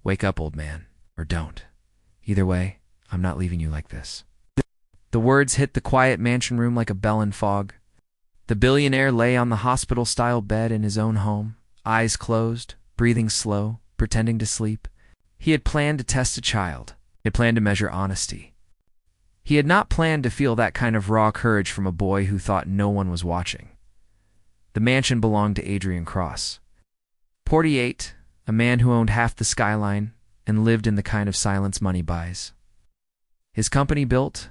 Wake up, old man, or don't. Either way, I'm not leaving you like this. The words hit the quiet mansion room like a bell in fog. The billionaire lay on the hospital-style bed in his own home, eyes closed, breathing slow, pretending to sleep. He had planned to test a child. He had planned to measure honesty. He had not planned to feel that kind of raw courage from a boy who thought no one was watching. The mansion belonged to Adrian Cross. 48, a man who owned half the skyline and lived in the kind of silence money buys. His company built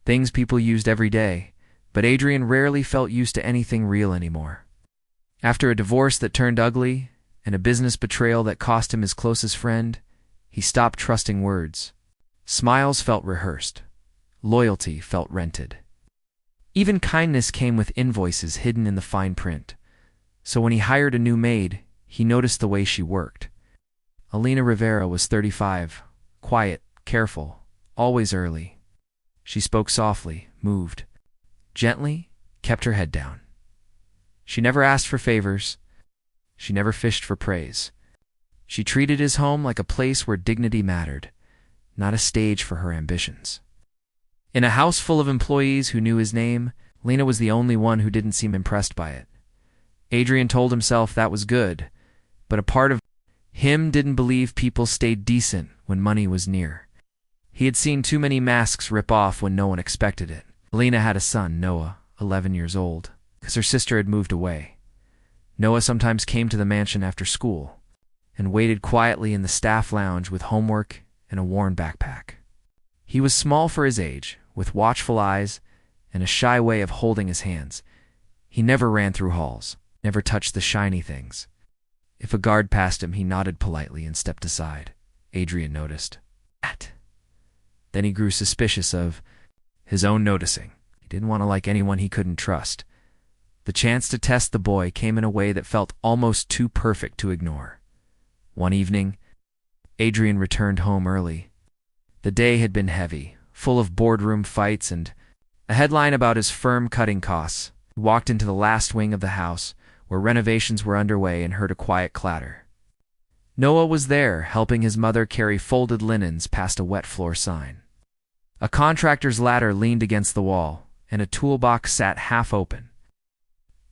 things people used every day, but Adrian rarely felt used to anything real anymore. After a divorce that turned ugly and a business betrayal that cost him his closest friend, he stopped trusting words. Smiles felt rehearsed. Loyalty felt rented. Even kindness came with invoices hidden in the fine print. So when he hired a new maid, he noticed the way she worked. Alina Rivera was 35, quiet, careful, always early. She spoke softly, moved, gently, kept her head down. She never asked for favors. She never fished for praise. She treated his home like a place where dignity mattered, not a stage for her ambitions. In a house full of employees who knew his name, Lena was the only one who didn't seem impressed by it. Adrian told himself that was good, but a part of him didn't believe people stayed decent when money was near. He had seen too many masks rip off when no one expected it. Lena had a son, Noah, 11 years old, because her sister had moved away. Noah sometimes came to the mansion after school and waited quietly in the staff lounge with homework and a worn backpack. He was small for his age, with watchful eyes and a shy way of holding his hands. He never ran through halls, never touched the shiny things. If a guard passed him, he nodded politely and stepped aside. Adrian noticed. Then he grew suspicious of his own noticing. He didn't want to like anyone he couldn't trust. The chance to test the boy came in a way that felt almost too perfect to ignore. One evening, Adrian returned home early. The day had been heavy, full of boardroom fights and a headline about his firm cutting costs. He walked into the last wing of the house, where renovations were underway, and heard a quiet clatter. Noah was there, helping his mother carry folded linens past a wet floor sign. A contractor's ladder leaned against the wall, and a toolbox sat half open.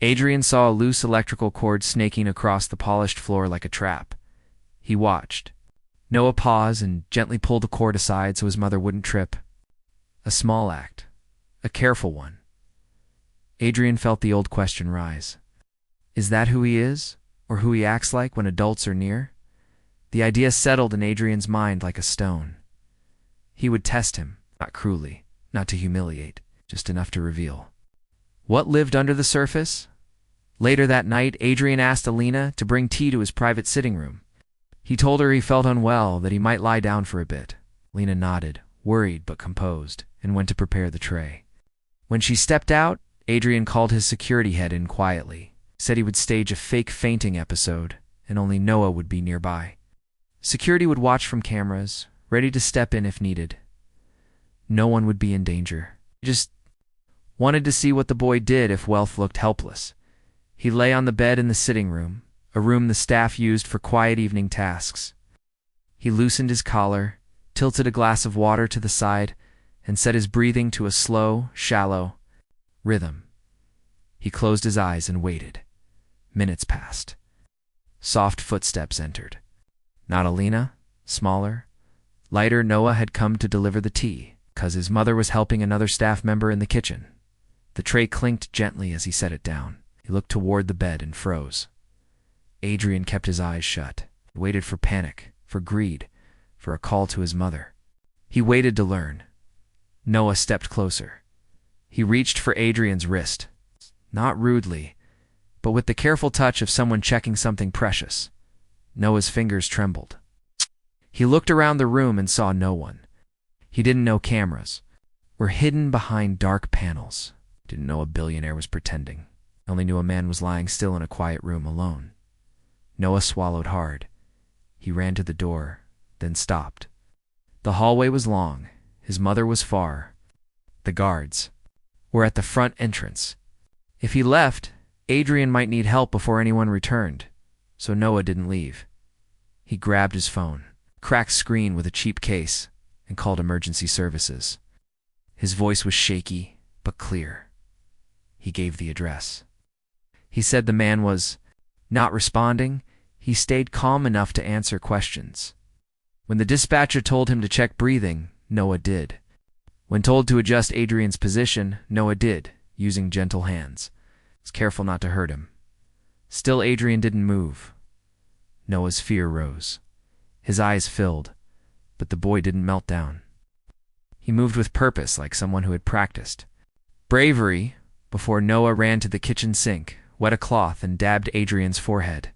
Adrian saw a loose electrical cord snaking across the polished floor like a trap. He watched. Noah paused and gently pulled the cord aside so his mother wouldn't trip. A small act, a careful one. Adrian felt the old question rise. Is that who he is, or who he acts like when adults are near? The idea settled in Adrian's mind like a stone. He would test him, not cruelly, not to humiliate, just enough to reveal. What lived under the surface? Later that night, Adrian asked Alina to bring tea to his private sitting room. He told her he felt unwell, that he might lie down for a bit. Lena nodded, worried but composed, and went to prepare the tray. When she stepped out, Adrian called his security head in quietly, said he would stage a fake fainting episode, and only Noah would be nearby. Security would watch from cameras, ready to step in if needed. No one would be in danger. He just wanted to see what the boy did if Wealth looked helpless. He lay on the bed in the sitting room, a room the staff used for quiet evening tasks. He loosened his collar, tilted a glass of water to the side, and set his breathing to a slow, shallow rhythm. He closed his eyes and waited. Minutes passed. Soft footsteps entered. Not Alina, smaller, lighter. Noah had come to deliver the tea, 'cause his mother was helping another staff member in the kitchen. The tray clinked gently as he set it down. He looked toward the bed and froze. Adrian kept his eyes shut. He waited for panic, for greed, for a call to his mother. He waited to learn. Noah stepped closer. He reached for Adrian's wrist, not rudely, but with the careful touch of someone checking something precious. Noah's fingers trembled. He looked around the room and saw no one. He didn't know cameras were hidden behind dark panels. Didn't know a billionaire was pretending. Only knew a man was lying still in a quiet room alone. Noah swallowed hard. He ran to the door, then stopped. The hallway was long. His mother was far. The guards were at the front entrance. If he left, Adrian might need help before anyone returned, so Noah didn't leave. He grabbed his phone, cracked screen with a cheap case, and called emergency services. His voice was shaky, but clear. He gave the address. He said the man was not responding. He stayed calm enough to answer questions. When the dispatcher told him to check breathing, Noah did. When told to adjust Adrian's position, Noah did, using gentle hands. He was careful not to hurt him. Still, Adrian didn't move. Noah's fear rose. His eyes filled, but the boy didn't melt down. He moved with purpose, like someone who had practiced. Bravery, before Noah ran to the kitchen sink, wet a cloth and dabbed Adrian's forehead.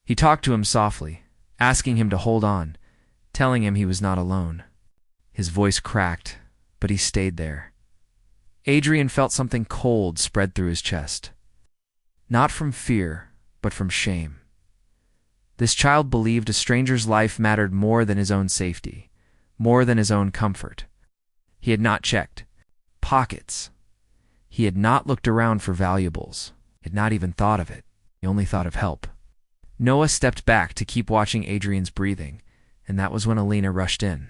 He talked to him softly, asking him to hold on, telling him he was not alone. His voice cracked, but he stayed there. Adrian felt something cold spread through his chest. Not from fear, but from shame. This child believed a stranger's life mattered more than his own safety, more than his own comfort. He had not checked pockets. He had not looked around for valuables. He had not even thought of it. He only thought of help. Noah stepped back to keep watching Adrian's breathing, and that was when Alina rushed in.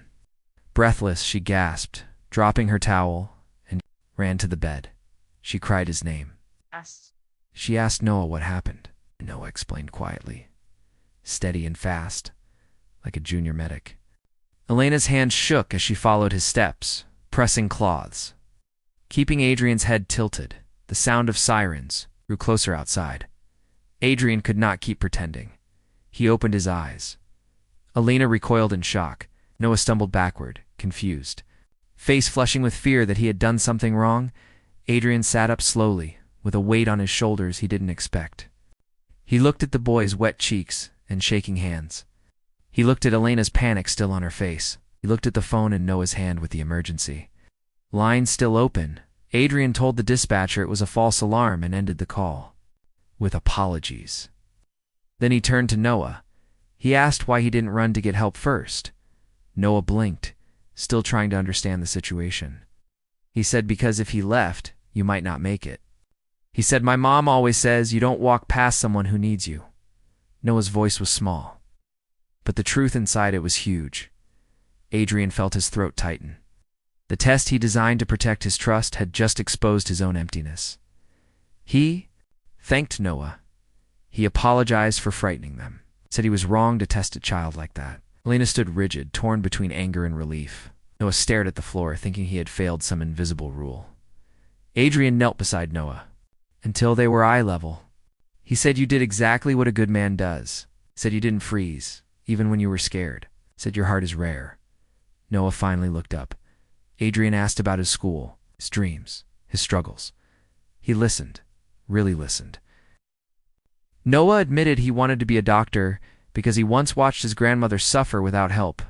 Breathless, she gasped, dropping her towel, and ran to the bed. She cried his name. She asked Noah what happened. Noah explained quietly, steady and fast, like a junior medic. Elena's hands shook as she followed his steps, pressing cloths. Keeping Adrian's head tilted, the sound of sirens grew closer outside. Adrian could not keep pretending. He opened his eyes. Elena recoiled in shock. Noah stumbled backward, confused. Face flushing with fear that he had done something wrong, Adrian sat up slowly, with a weight on his shoulders he didn't expect. He looked at the boy's wet cheeks and shaking hands. He looked at Elena's panic still on her face. He looked at the phone in Noah's hand with the emergency. Line still open. Adrian told the dispatcher it was a false alarm and ended the call. With apologies. Then he turned to Noah. He asked why he didn't run to get help first. Noah blinked, still trying to understand the situation. He said because if he left, you might not make it. He said, my mom always says you don't walk past someone who needs you. Noah's voice was small, but the truth inside it was huge. Adrian felt his throat tighten. The test he designed to protect his trust had just exposed his own emptiness. He thanked Noah. He apologized for frightening them. Said he was wrong to test a child like that. Elena stood rigid, torn between anger and relief. Noah stared at the floor, thinking he had failed some invisible rule. Adrian knelt beside Noah, until they were eye level. He said you did exactly what a good man does. Said you didn't freeze, even when you were scared. Said your heart is rare. Noah finally looked up. Adrian asked about his school, his dreams, his struggles. He listened, really listened. Noah admitted he wanted to be a doctor because he once watched his grandmother suffer without help.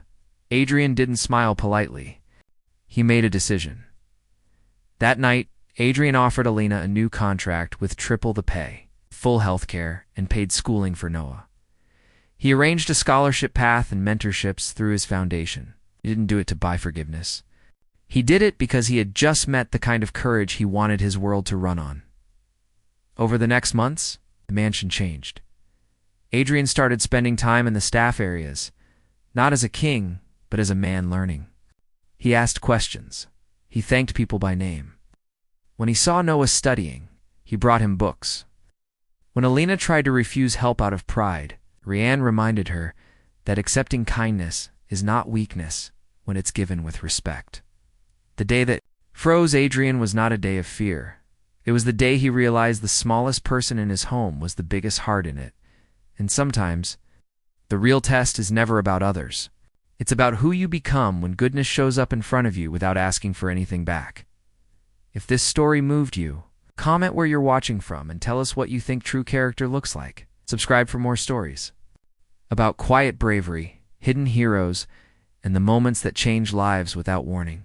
Adrian didn't smile politely. He made a decision. That night, Adrian offered Alina a new contract with triple the pay, full health care, and paid schooling for Noah. He arranged a scholarship path and mentorships through his foundation. He didn't do it to buy forgiveness. He did it because he had just met the kind of courage he wanted his world to run on. Over the next months, the mansion changed. Adrian started spending time in the staff areas, not as a king, but as a man learning. He asked questions. He thanked people by name. When he saw Noah studying, he brought him books. When Alina tried to refuse help out of pride, Rianne reminded her that accepting kindness is not weakness when it's given with respect. The day that froze Adrian was not a day of fear. It was the day he realized the smallest person in his home was the biggest heart in it. And sometimes, the real test is never about others. It's about who you become when goodness shows up in front of you without asking for anything back. If this story moved you, comment where you're watching from and tell us what you think true character looks like. Subscribe for more stories about quiet bravery, hidden heroes, and the moments that change lives without warning.